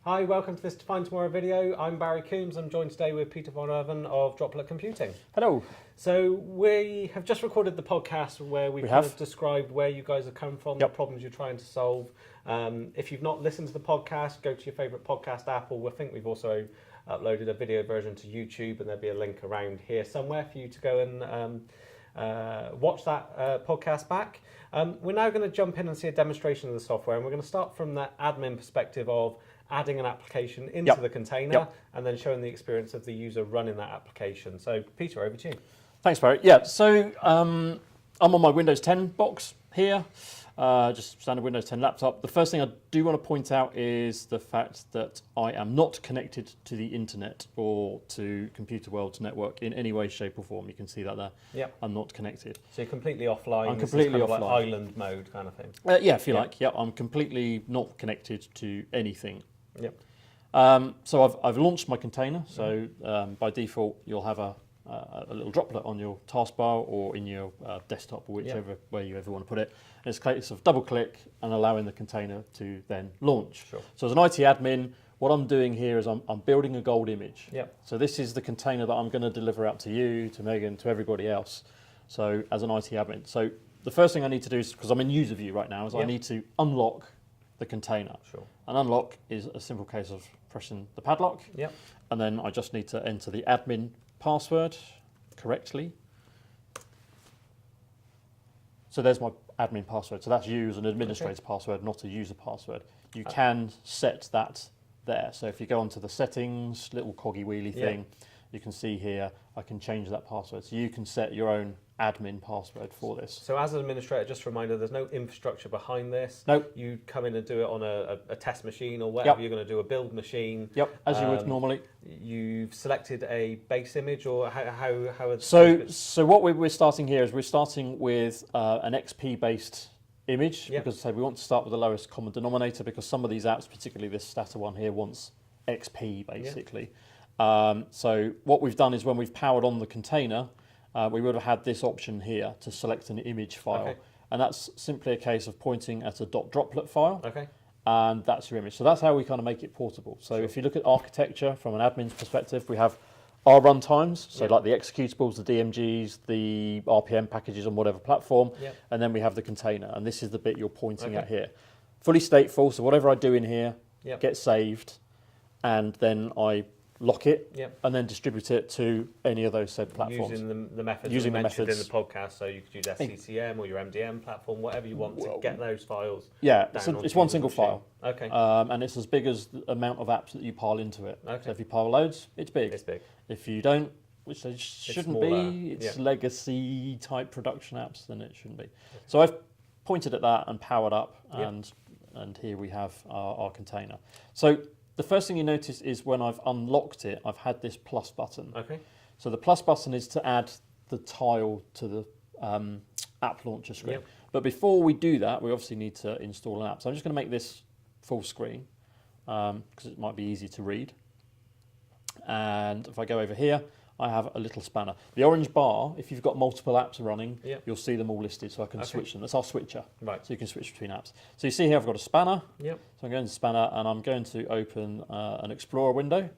Hi, welcome to this Define Tomorrow video. I'm Barry Coombs. I'm joined today with Peter von Erven of Droplet Computing. Hello. So we have just recorded the podcast where we've kind of described where you guys have come from, the problems you're trying to solve. If you've not listened to the podcast, go to your favourite podcast app, or I think we've also uploaded a video version to YouTube, and there'll be a link around here somewhere for you to go and watch that podcast back. We're now going to jump in and see a demonstration of the software, and we're going to start from the admin perspective of adding an application into the container and then showing the experience of the user running that application. So Peter, over to you. Thanks, Barry. Yeah, so I'm on my Windows 10 box here, just standard Windows 10 laptop. The first thing I do want to point out is the fact that I am not connected to the internet or to Computer World's network in any way, shape or form. You can see that there. Yep. I'm not connected. So you're completely offline. I'm completely offline. Like island mode kind of thing. Yeah, if you like. Yeah, I'm completely not connected to anything. Yep. So I've launched my container. So by default, you'll have a little droplet on your taskbar or in your desktop, or whichever way you ever want to put it. And it's a case of double click and allowing the container to then launch. Sure. So as an IT admin, what I'm doing here is I'm building a gold image. Yep. So this is the container that I'm going to deliver out to you, to Megan, to everybody else. So as an IT admin. So the first thing I need to do is, because I'm in user view right now, is I need to unlock the container. Sure. An unlock is a simple case of pressing the padlock. Yep. And then I just need to enter the admin password correctly. So there's my admin password. So that's you as an administrator password, not a user password. You can set that there. So if you go onto the settings, little coggy wheelie thing, you can see here, I can change that password. So you can set your own admin password for this. So as an administrator, just a reminder, there's no infrastructure behind this. Nope. You come in and do it on a test machine or whatever you're going to do, a build machine. Yep, as you would normally. You've selected a base image, or how are So what we're starting here is we're starting with an XP based image, because we want to start with the lowest common denominator, because some of these apps, particularly this Stata one here, wants XP basically. So what we've done is when we've powered on the container, we would have had this option here to select an image file. And that's simply a case of pointing at a .droplet file. And that's your image. So that's how we kind of make it portable. So if you look at architecture from an admin's perspective, we have our runtimes, so like the executables, the DMGs, the RPM packages on whatever platform, and then we have the container. And this is the bit you're pointing at here. Fully stateful, so whatever I do in here gets saved, and then I lock it and then distribute it to any of those said platforms. Using the methods you mentioned in the podcast, so you could use SCCM or your MDM platform, whatever you want to get those files. Yeah, it's one single file. Okay. And it's as big as the amount of apps that you pile into it. So if you pile loads, it's big. It's big. If you don't, which they shouldn't be, it's legacy type production apps, then it shouldn't be. So I've pointed at that and powered up, and here we have our container. So the first thing you notice is when I've unlocked it, I've had this plus button. So the plus button is to add the tile to the app launcher screen. But before we do that, we obviously need to install an app. So I'm just going to make this full screen because it might be easy to read. And if I go over here, I have a little spanner. The orange bar, if you've got multiple apps running, you'll see them all listed, so I can switch them. That's our switcher. So you can switch between apps. So you see here I've got a spanner. So I'm going to spanner, and I'm going to open an Explorer window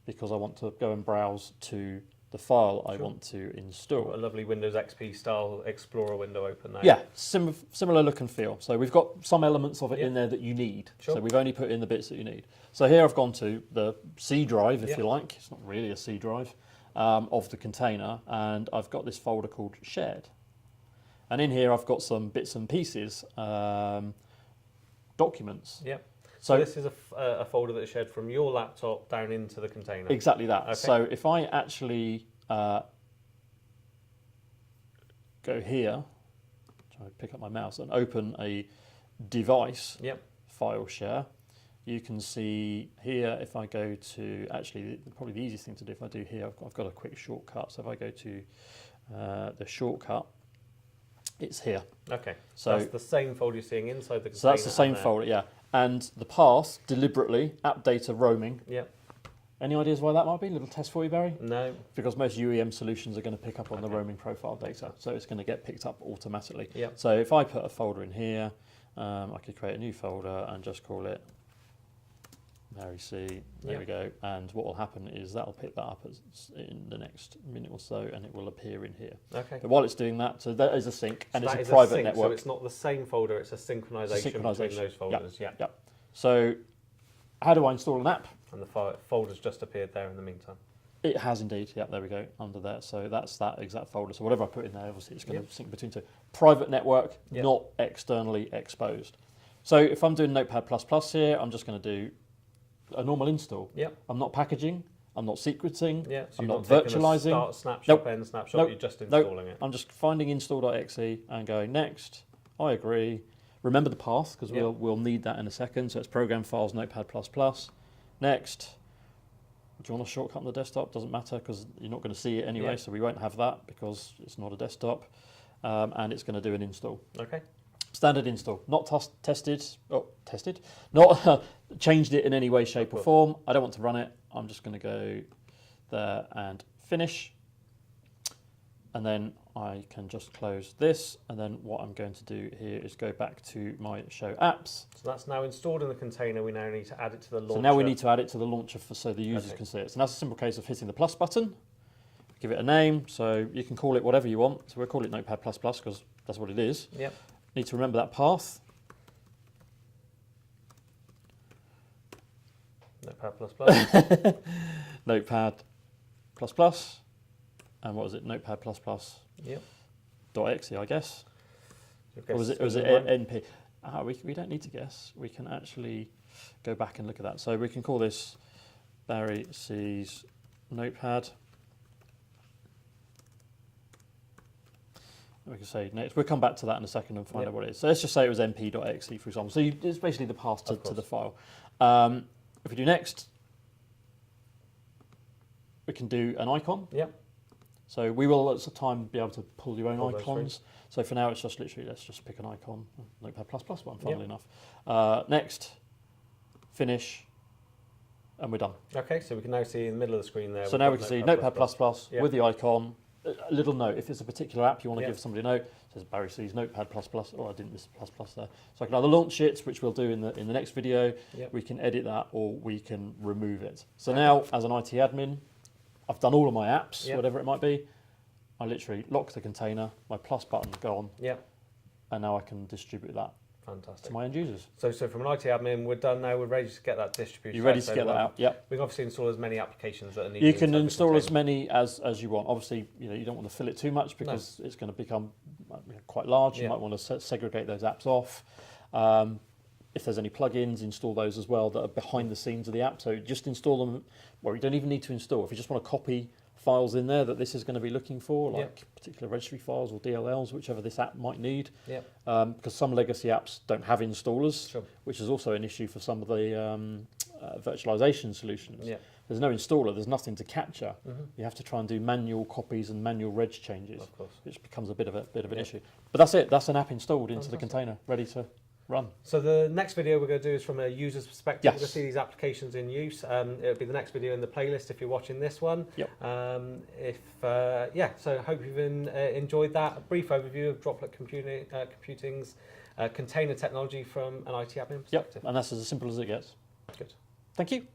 because I want to go and browse to the file I want to install. Got a lovely Windows XP style Explorer window open now. Yeah, similar look and feel. So we've got some elements of it in there that you need. So we've only put in the bits that you need. So here I've gone to the C drive, if you like. It's not really a C drive. Of the container, and I've got this folder called shared, and in here I've got some bits and pieces, documents. So this is a folder that's shared from your laptop down into the container. Exactly that. So if I actually go here, try to pick up my mouse and open a device file share, you can see here, if I go to, actually, probably the easiest thing to do if I do here, I've got a quick shortcut. So if I go to the shortcut, it's here. So that's the same folder you're seeing inside the container. So that's the same folder, And the path, deliberately, app data roaming. Any ideas why that might be? A little test for you, Barry? No. Because most UEM solutions are going to pick up on the roaming profile data. So it's going to get picked up automatically. So if I put a folder in here, I could create a new folder and just call it Barry C, there we go. And what will happen is that'll pick that up in the next minute or so, and it will appear in here. Okay. But while it's doing that, so that is a sync, and so it's a private sync, network. So it's not the same folder, it's a synchronization between those folders. Yep. So how do I install an app? And the folder's just appeared there in the meantime. It has indeed. Yeah, there we go, under there. So that's that exact folder. So whatever I put in there, obviously it's going to sync between two. Private network, not externally exposed. So if I'm doing Notepad++ here, I'm just going to do a normal install. Yep. I'm not packaging, I'm not secreting, so I'm not virtualizing. Start snapshot, end snapshot, you're just installing it. I'm just finding install.exe and going next. I agree. Remember the path, because we'll need that in a second. So it's program files, Notepad++. Next. Do you want a shortcut on the desktop? Doesn't matter, because you're not going to see it anyway, so we won't have that because it's not a desktop. And it's going to do an install. Okay. Standard install, not tested, not changed it in any way, shape or form. I don't want to run it. I'm just going to go there and finish. And then I can just close this. And then what I'm going to do here is go back to my show apps. So that's now installed in the container. We now need to add it to the launcher. So now we need to add it to the launcher so the users can see it. So that's a simple case of hitting the plus button. Give it a name. So you can call it whatever you want. So we'll call it Notepad++ because that's what it is. Yep. Need to remember that path. Notepad++. Notepad++. And what was it? Notepad++. Yep. .exe, I guess. Or was it NP? We don't need to guess. We can actually go back and look at that. So we can call this Barry C's Notepad. We can say next. We'll come back to that in a second and find out what it is. So let's just say it was np.exe, for example. So it's basically the path to the file. If we do next, we can do an icon. Yep. So we will at some time be able to pull your own icons. So for now, it's just literally, let's just pick an icon, Notepad++ one, funnily enough. Next, finish, and we're done. Okay, so we can now see in the middle of the screen there. So now we can see Notepad++ with the icon. A little note, if it's a particular app you want to give somebody a note, it says Barry C's Notepad++, I didn't miss ++ there. So I can either launch it, which we'll do in the next video, we can edit that, or we can remove it. So now, as an IT admin, I've done all of my apps, whatever it might be. I literally lock the container, my plus button's gone, and now I can distribute that to my end users. So from an IT admin, we're done now. We're ready to get that distributed. You're ready to get that out. Yep. We can obviously install as many applications that are needed. You can install as many as you want. Obviously, you don't want to fill it too much because it's going to become quite large. You might want to segregate those apps off. If there's any plugins, install those as well that are behind the scenes of the app. So just install them. Well, you don't even need to install. If you just want to copy files in there that this is going to be looking for, like particular registry files or DLLs, whichever this app might need. Because some legacy apps don't have installers, which is also an issue for some of the virtualization solutions. There's no installer, there's nothing to capture. You have to try and do manual copies and manual reg changes, which becomes a bit of an issue. But that's it, that's an app installed into the container, ready to run. So the next video we're going to do is from a user's perspective. We're going to see these applications in use. It'll be the next video in the playlist if you're watching this one. So hope you've enjoyed that. A brief overview of Droplet Computing's container technology from an IT admin perspective. And that's as simple as it gets. Good. Thank you.